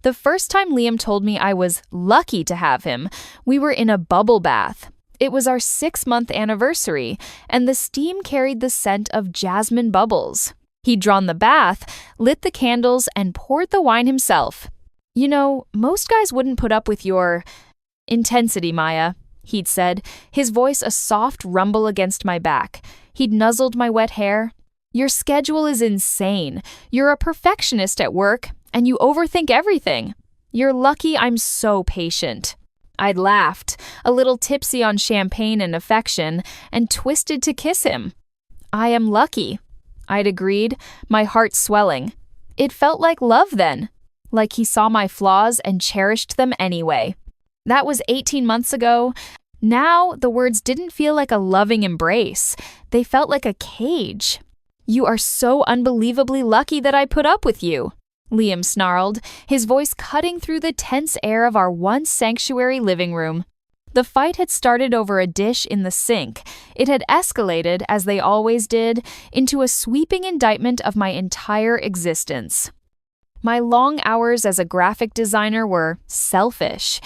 The first time Liam told me I was lucky to have him, we were in a bubble bath. It was our 6-month anniversary, and the steam carried the scent of jasmine bubbles. He'd drawn the bath, lit the candles, and poured the wine himself. You know, most guys wouldn't put up with your intensity, Maya, he'd said, his voice a soft rumble against my back. He'd nuzzled my wet hair. Your schedule is insane. You're a perfectionist at work, and you overthink everything. You're lucky I'm so patient. I'd laughed, a little tipsy on champagne and affection, and twisted to kiss him. I am lucky, I'd agreed, my heart swelling. It felt like love then, like he saw my flaws and cherished them anyway. That was 18 months ago. Now, the words didn't feel like a loving embrace. They felt like a cage. You are so unbelievably lucky that I put up with you, Liam snarled, his voice cutting through the tense air of our once sanctuary living room. The fight had started over a dish in the sink. It had escalated, as they always did, into a sweeping indictment of my entire existence. My long hours as a graphic designer were selfish.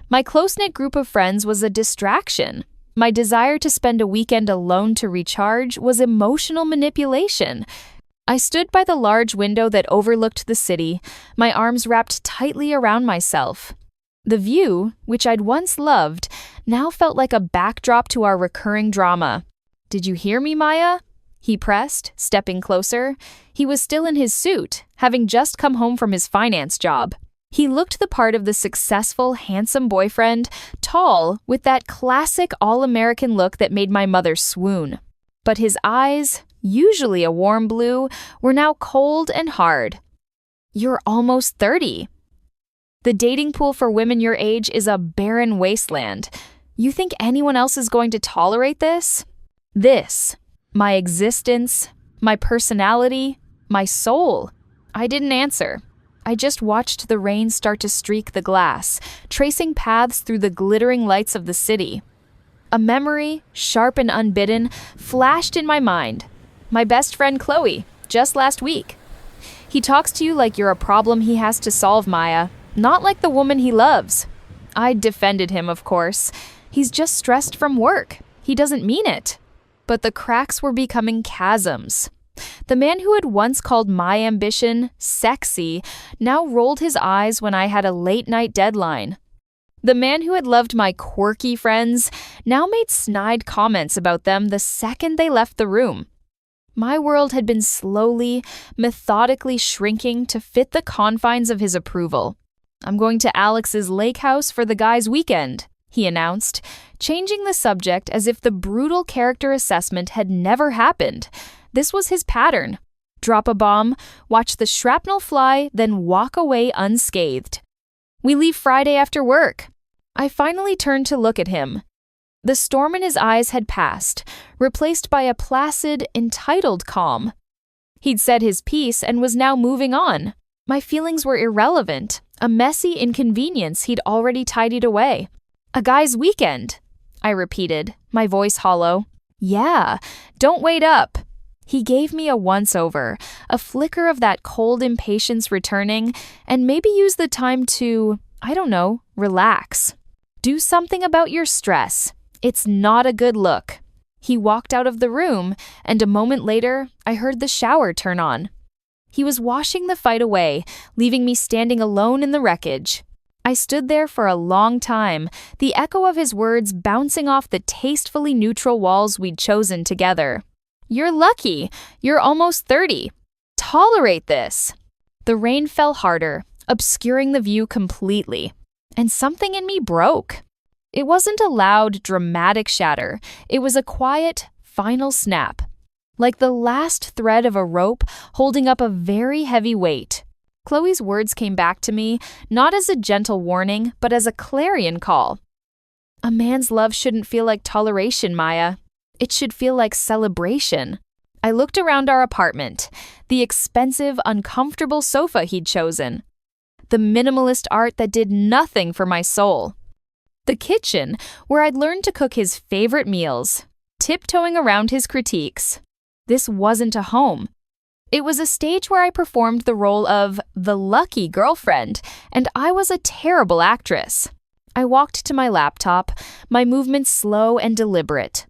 My close-knit group of friends was a distraction. My desire to spend a weekend alone to recharge was emotional manipulation. I stood by the large window that overlooked the city, my arms wrapped tightly around myself. The view, which I'd once loved, now felt like a backdrop to our recurring drama. Did you hear me, Maya? He pressed, stepping closer. He was still in his suit, having just come home from his finance job. He looked the part of the successful, handsome boyfriend, tall, with that classic all-American look that made my mother swoon. But his eyes, usually a warm blue, were now cold and hard. You're almost 30. The dating pool for women your age is a barren wasteland. You think anyone else is going to tolerate this? This, my existence, my personality, my soul. I didn't answer. I just watched the rain start to streak the glass, tracing paths through the glittering lights of the city. A memory, sharp and unbidden, flashed in my mind. My best friend Chloe, just last week. He talks to you like you're a problem he has to solve, Maya, not like the woman he loves. I defended him, of course. He's just stressed from work. He doesn't mean it. But the cracks were becoming chasms. The man who had once called my ambition sexy now rolled his eyes when I had a late-night deadline. The man who had loved my quirky friends now made snide comments about them the second they left the room. My world had been slowly, methodically shrinking to fit the confines of his approval. I'm going to Alex's lake house for the guys' weekend, he announced, changing the subject as if the brutal character assessment had never happened. This was his pattern. Drop a bomb, watch the shrapnel fly, then walk away unscathed. We leave Friday after work. I finally turned to look at him. The storm in his eyes had passed, replaced by a placid, entitled calm. He'd said his piece and was now moving on. My feelings were irrelevant, a messy inconvenience he'd already tidied away. A guy's weekend, I repeated, my voice hollow. Yeah, don't wait up. He gave me a once-over, a flicker of that cold impatience returning, and maybe use the time to, relax. Do something about your stress. It's not a good look. He walked out of the room, and a moment later, I heard the shower turn on. He was washing the fight away, leaving me standing alone in the wreckage. I stood there for a long time, the echo of his words bouncing off the tastefully neutral walls we'd chosen together. You're lucky. You're almost 30. Tolerate this. The rain fell harder, obscuring the view completely. And something in me broke. It wasn't a loud, dramatic shatter. It was a quiet, final snap. Like the last thread of a rope holding up a very heavy weight. Chloe's words came back to me, not as a gentle warning, but as a clarion call. A man's love shouldn't feel like toleration, Maya. It should feel like celebration. I looked around our apartment, the expensive, uncomfortable sofa he'd chosen, the minimalist art that did nothing for my soul, the kitchen where I'd learned to cook his favorite meals, tiptoeing around his critiques. This wasn't a home. It was a stage where I performed the role of the lucky girlfriend, and I was a terrible actress. I walked to my laptop, my movements slow and deliberate.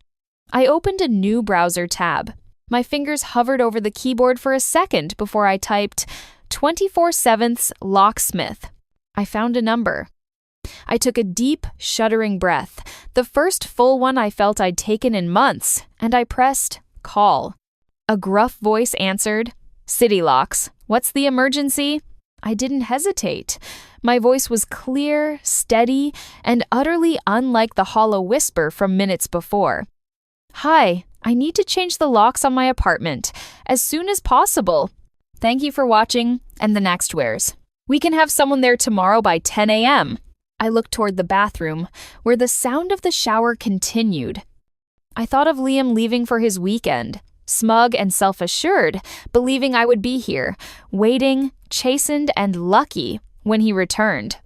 I opened a new browser tab. My fingers hovered over the keyboard for a second before I typed 24/7 locksmith. I found a number. I took a deep, shuddering breath, the first full one I felt I'd taken in months, and I pressed call. A gruff voice answered, "City Locks, what's the emergency?" I didn't hesitate. My voice was clear, steady, and utterly unlike the hollow whisper from minutes before. "Hi, I need to change the locks on my apartment as soon as possible. Thank you for watching, and the next wears. We can have someone there tomorrow by 10 a.m. I looked toward the bathroom, where the sound of the shower continued. I thought of Liam leaving for his weekend, smug and self-assured, believing I would be here, waiting, chastened and lucky when he returned.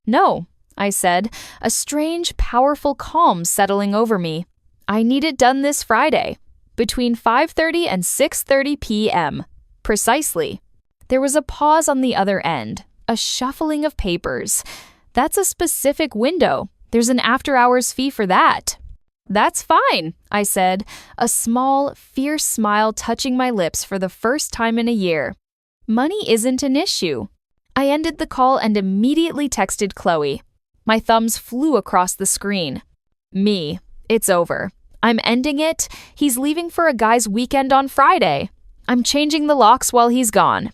"No," I said, a strange, powerful calm settling over me. "I need it done this Friday, between 5:30 and 6:30 p.m. Precisely." There was a pause on the other end, a shuffling of papers. "That's a specific window. There's an after-hours fee for that." "That's fine," I said, a small, fierce smile touching my lips for the first time in a year. Money isn't an issue. I ended the call and immediately texted Chloe. My thumbs flew across the screen. "Me. It's over. I'm ending it. He's leaving for a guy's weekend on Friday. I'm changing the locks while he's gone."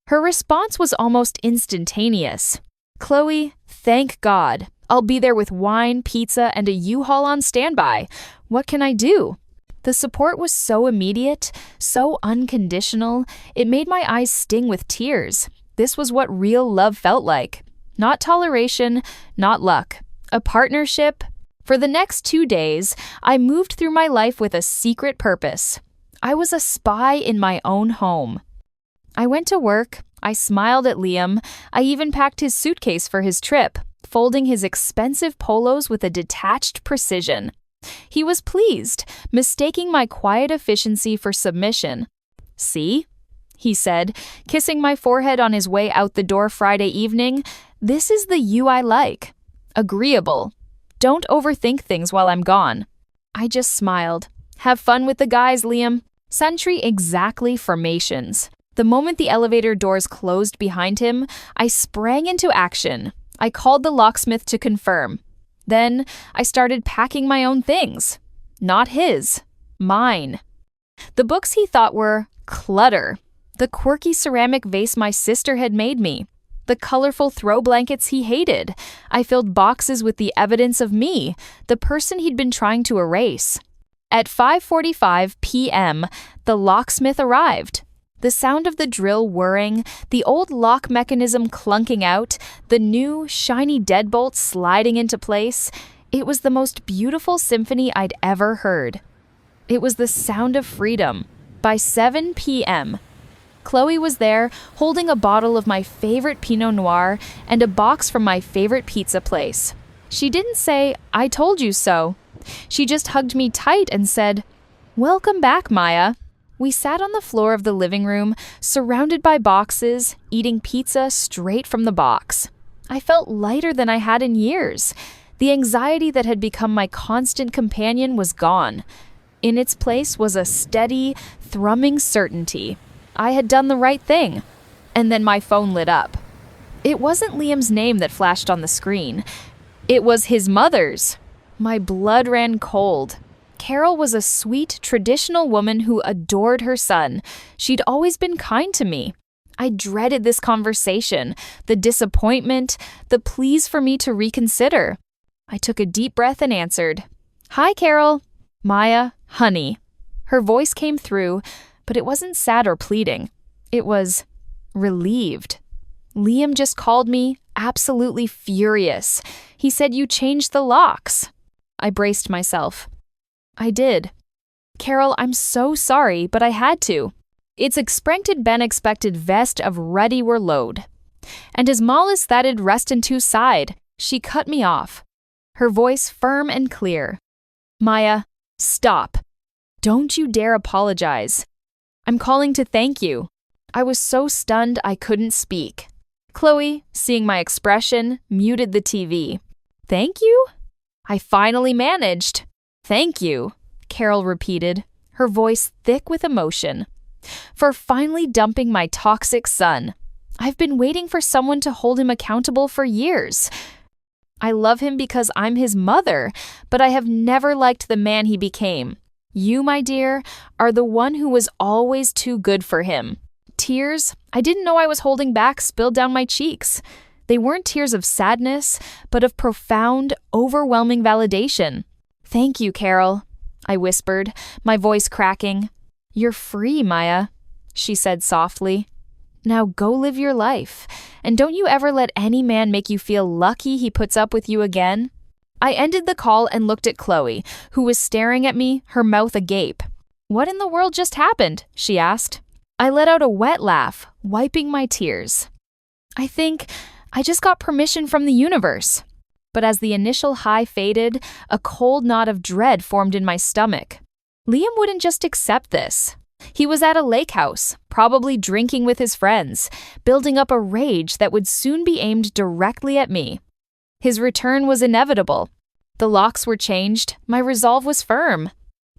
Her response was almost instantaneous. "Chloe, thank God. I'll be there with wine, pizza, and a U-Haul on standby. What can I do?" The support was so immediate, so unconditional, it made my eyes sting with tears. This was what real love felt like. Not toleration, not luck. A partnership. For the next 2 days, I moved through my life with a secret purpose. I was a spy in my own home. I went to work. I smiled at Liam. I even packed his suitcase for his trip, folding his expensive polos with a detached precision. He was pleased, mistaking my quiet efficiency for submission. "See?" he said, kissing my forehead on his way out the door Friday evening. "This is the you I like. Agreeable. Don't overthink things while I'm gone." I just smiled. "Have fun with the guys, Liam." Sentry exactly formations. The moment the elevator doors closed behind him, I sprang into action. I called the locksmith to confirm. Then I started packing my own things. Not his. Mine. The books he thought were clutter. The quirky ceramic vase my sister had made me. The colorful throw blankets he hated. I filled boxes with the evidence of me, the person he'd been trying to erase. At 5:45 p.m., the locksmith arrived. The sound of the drill whirring, the old lock mechanism clunking out, the new, shiny deadbolt sliding into place, it was the most beautiful symphony I'd ever heard. It was the sound of freedom. By 7 p.m., Chloe was there, holding a bottle of my favorite Pinot Noir and a box from my favorite pizza place. She didn't say, "I told you so." She just hugged me tight and said, "Welcome back, Maya." We sat on the floor of the living room, surrounded by boxes, eating pizza straight from the box. I felt lighter than I had in years. The anxiety that had become my constant companion was gone. In its place was a steady, thrumming certainty. I had done the right thing. And then my phone lit up. It wasn't Liam's name that flashed on the screen. It was his mother's. My blood ran cold. Carol was a sweet, traditional woman who adored her son. She'd always been kind to me. I dreaded this conversation, the disappointment, the pleas for me to reconsider. I took a deep breath and answered, "Hi, Carol." "Maya, honey." Her voice came through, but it wasn't sad or pleading. It was relieved. "Liam just called me, absolutely furious. He said you changed the locks." I braced myself. "I did. Carol, I'm so sorry, but I had to. It's expected Ben expected vest of ready were load. And as mal as that'd rest into side." She cut me off. Her voice firm and clear. "Maya, stop. Don't you dare apologize. I'm calling to thank you. I was so stunned I couldn't speak. Chloe, seeing my expression, muted the TV. "Thank you?" "I finally managed." "Thank you," Carol repeated, her voice thick with emotion. "For finally dumping my toxic son. I've been waiting for someone to hold him accountable for years. I love him because I'm his mother, but I have never liked the man he became. You, my dear, are the one who was always too good for him." Tears I didn't know I was holding back spilled down my cheeks. They weren't tears of sadness, but of profound, overwhelming validation. "Thank you, Carol," I whispered, my voice cracking. "You're free, Maya," she said softly. "Now go live your life, and don't you ever let any man make you feel lucky he puts up with you again." I ended the call and looked at Chloe, who was staring at me, her mouth agape. "What in the world just happened?" she asked. I let out a wet laugh, wiping my tears. "I think I just got permission from the universe." But as the initial high faded, a cold knot of dread formed in my stomach. Liam wouldn't just accept this. He was at a lake house, probably drinking with his friends, building up a rage that would soon be aimed directly at me. His return was inevitable. The locks were changed, my resolve was firm.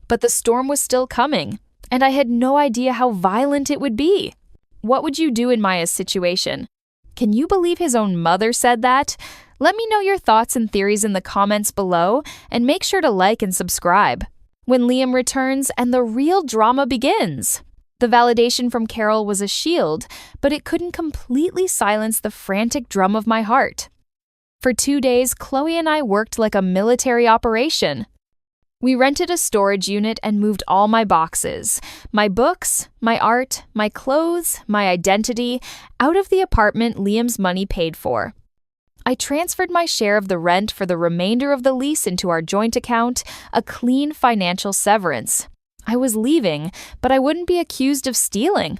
But the storm was still coming, and I had no idea how violent it would be. What would you do in Maya's situation? Can you believe his own mother said that? Let me know your thoughts and theories in the comments below, and make sure to like and subscribe. When Liam returns and the real drama begins. The validation from Carol was a shield, but it couldn't completely silence the frantic drum of my heart. For 2 days, Chloe and I worked like a military operation. We rented a storage unit and moved all my boxes, my books, my art, my clothes, my identity, out of the apartment Liam's money paid for. I transferred my share of the rent for the remainder of the lease into our joint account, a clean financial severance. I was leaving, but I wouldn't be accused of stealing.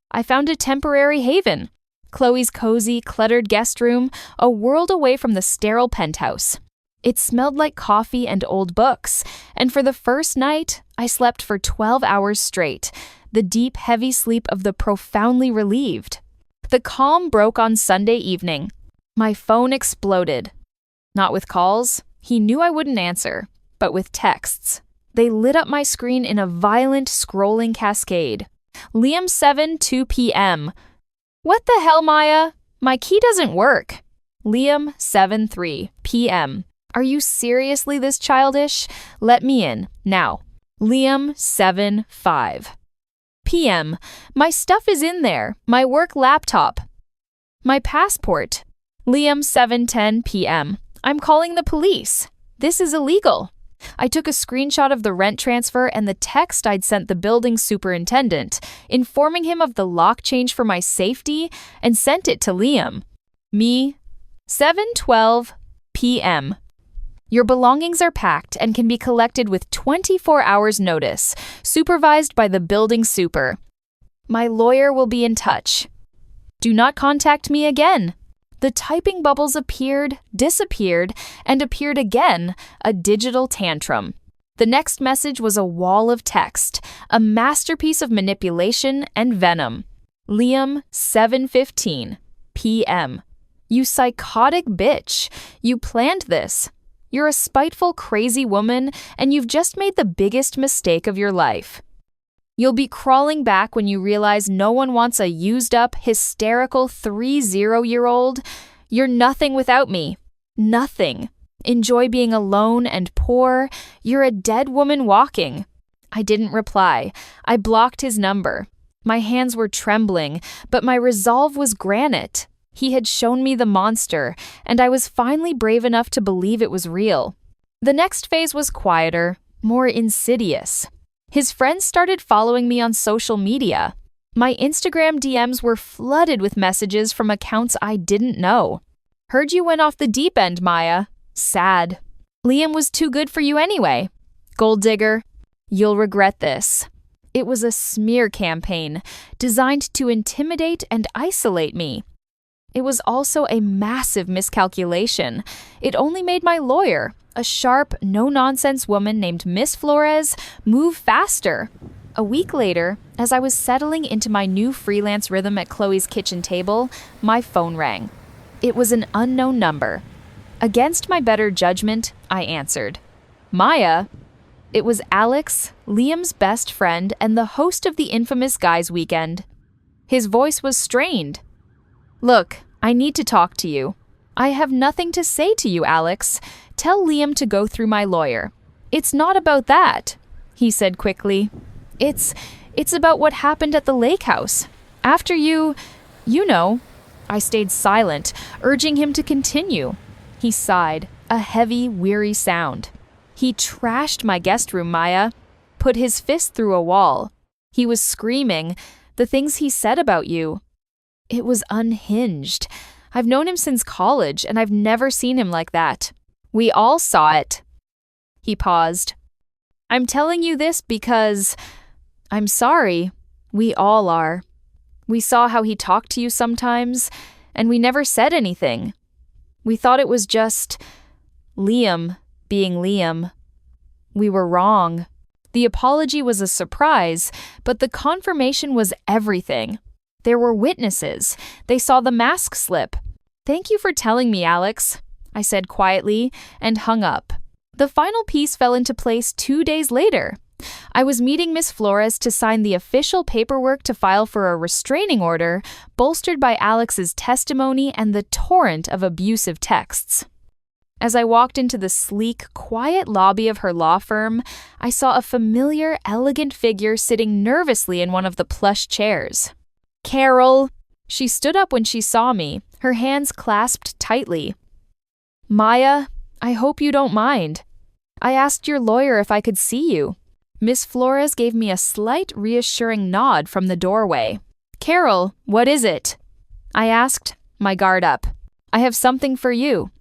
I found a temporary haven, Chloe's cozy, cluttered guest room, a world away from the sterile penthouse. It smelled like coffee and old books, and for the first night, I slept for 12 hours straight, the deep, heavy sleep of the profoundly relieved. The calm broke on Sunday evening. My phone exploded. Not with calls, he knew I wouldn't answer, but with texts. They lit up my screen in a violent, scrolling cascade. Liam 7, 2 p.m. What the hell, Maya? My key doesn't work. Liam 7, 3 p.m. Are you seriously this childish? Let me in, now. Liam 7, 5 p.m. My stuff is in there, my work laptop. My passport. Liam 7:10 p.m. I'm calling the police. This is illegal. I took a screenshot of the rent transfer and the text I'd sent the building superintendent, informing him of the lock change for my safety, and sent it to Liam. Me, 7:12 p.m. Your belongings are packed and can be collected with 24 hours notice, supervised by the building super. My lawyer will be in touch. Do not contact me again. The typing bubbles appeared, disappeared, and appeared again, a digital tantrum. The next message was a wall of text, a masterpiece of manipulation and venom. Liam, 7:15 p.m. You psychotic bitch. You planned this. You're a spiteful, crazy woman, and you've just made the biggest mistake of your life. You'll be crawling back when you realize no one wants a used-up, hysterical 30-year-old. You're nothing without me. Nothing. Enjoy being alone and poor. You're a dead woman walking. I didn't reply. I blocked his number. My hands were trembling, but my resolve was granite. He had shown me the monster, and I was finally brave enough to believe it was real. The next phase was quieter, more insidious. His friends started following me on social media. My Instagram DMs were flooded with messages from accounts I didn't know. Heard you went off the deep end, Maya. Sad. Liam was too good for you anyway. Gold digger. You'll regret this. It was a smear campaign designed to intimidate and isolate me. It was also a massive miscalculation. It only made my lawyer, a sharp, no-nonsense woman named Miss Flores, move faster. A week later, as I was settling into my new freelance rhythm at Chloe's kitchen table, my phone rang. It was an unknown number. Against my better judgment, I answered. Maya? It was Alex, Liam's best friend and the host of the infamous Guys Weekend. His voice was strained. Look, I need to talk to you. I have nothing to say to you, Alex. Tell Liam to go through my lawyer. It's not about that, he said quickly. It's about what happened at the lake house. After you know. I stayed silent, urging him to continue. He sighed, a heavy, weary sound. He trashed my guest room, Maya. Put his fist through a wall. He was screaming, the things he said about you. It was unhinged. I've known him since college, and I've never seen him like that. We all saw it. He paused. I'm telling you this because I'm sorry. We all are. We saw how he talked to you sometimes, and we never said anything. We thought it was just Liam being Liam. We were wrong. The apology was a surprise, but the confirmation was everything. There were witnesses. They saw the mask slip. Thank you for telling me, Alex, I said quietly, and hung up. The final piece fell into place 2 days later. I was meeting Miss Flores to sign the official paperwork to file for a restraining order, bolstered by Alex's testimony and the torrent of abusive texts. As I walked into the sleek, quiet lobby of her law firm, I saw a familiar, elegant figure sitting nervously in one of the plush chairs. Carol! She stood up when she saw me, her hands clasped tightly. Maya, I hope you don't mind. I asked your lawyer if I could see you. Miss Flores gave me a slight, reassuring nod from the doorway. Carol, what is it? I asked, my guard up. I have something for you.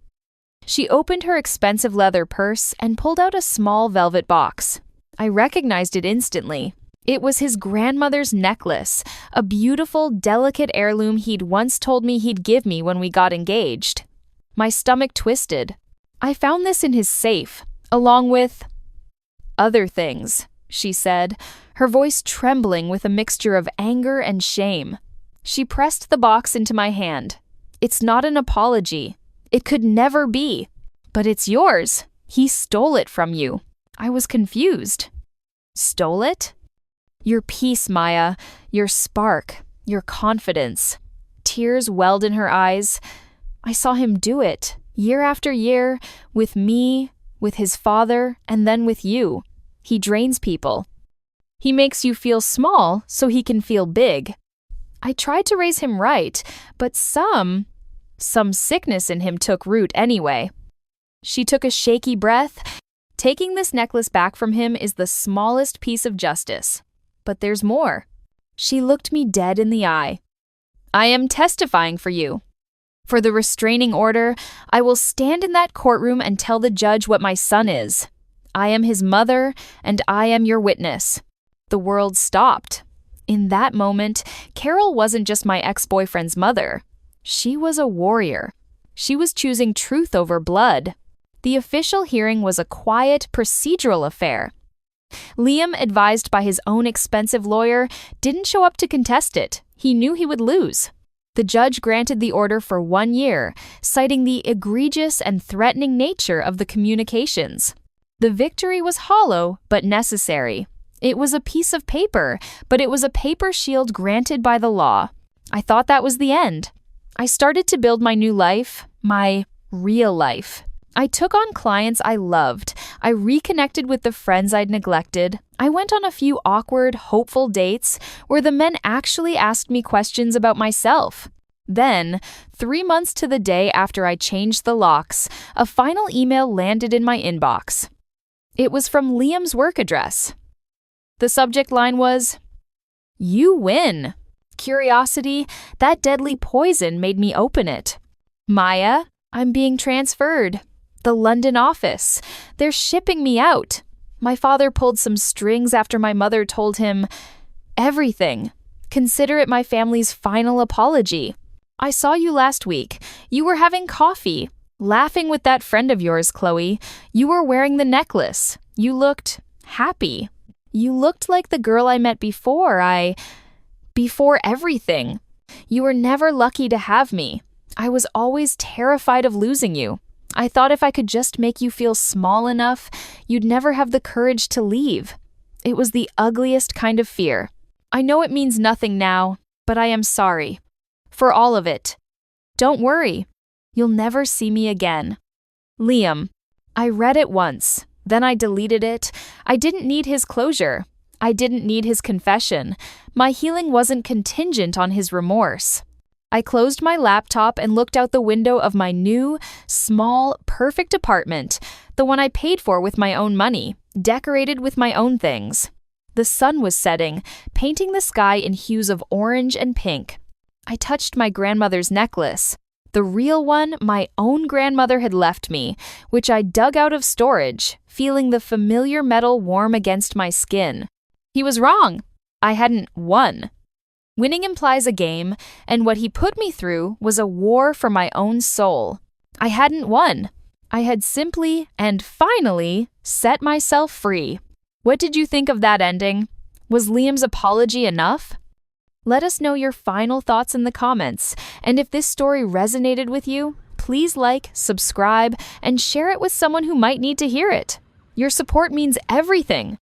She opened her expensive leather purse and pulled out a small velvet box. I recognized it instantly. It was his grandmother's necklace, a beautiful, delicate heirloom he'd once told me he'd give me when we got engaged. My stomach twisted. I found this in his safe, along with other things, she said, her voice trembling with a mixture of anger and shame. She pressed the box into my hand. It's not an apology. It could never be. But it's yours. He stole it from you. I was confused. Stole it? Your peace, Maya. Your spark. Your confidence. Tears welled in her eyes. I saw him do it, year after year, with me, with his father, and then with you. He drains people. He makes you feel small so he can feel big. I tried to raise him right, but some sickness in him took root anyway. She took a shaky breath. Taking this necklace back from him is the smallest piece of justice. But there's more. She looked me dead in the eye. I am testifying for you. For the restraining order, I will stand in that courtroom and tell the judge what my son is. I am his mother, and I am your witness. The world stopped. In that moment, Carol wasn't just my ex-boyfriend's mother. She was a warrior. She was choosing truth over blood. The official hearing was a quiet, procedural affair. Liam, advised by his own expensive lawyer, didn't show up to contest it. He knew he would lose. The judge granted the order for 1 year, citing the egregious and threatening nature of the communications. The victory was hollow, but necessary. It was a piece of paper, but it was a paper shield granted by the law. I thought that was the end. I started to build my new life, my real life. I took on clients I loved. I reconnected with the friends I'd neglected. I went on a few awkward, hopeful dates where the men actually asked me questions about myself. Then, 3 months to the day after I changed the locks, a final email landed in my inbox. It was from Liam's work address. The subject line was, "You win." Curiosity, that deadly poison, made me open it. Maya, I'm being transferred. The London office. They're shipping me out. My father pulled some strings after my mother told him everything. Consider it my family's final apology. I saw you last week. You were having coffee, laughing with that friend of yours, Chloe. You were wearing the necklace. You looked happy. You looked like the girl I met before everything. You were never lucky to have me. I was always terrified of losing you. I thought if I could just make you feel small enough, you'd never have the courage to leave. It was the ugliest kind of fear. I know it means nothing now, but I am sorry. For all of it. Don't worry. You'll never see me again. Liam. I read it once. Then I deleted it. I didn't need his closure. I didn't need his confession. My healing wasn't contingent on his remorse. I closed my laptop and looked out the window of my new, small, perfect apartment, the one I paid for with my own money, decorated with my own things. The sun was setting, painting the sky in hues of orange and pink. I touched my grandmother's necklace, the real one my own grandmother had left me, which I dug out of storage, feeling the familiar metal warm against my skin. He was wrong. I hadn't won. Winning implies a game, and what he put me through was a war for my own soul. I hadn't won. I had simply and finally set myself free. What did you think of that ending? Was Liam's apology enough? Let us know your final thoughts in the comments, and if this story resonated with you, please like, subscribe, and share it with someone who might need to hear it. Your support means everything.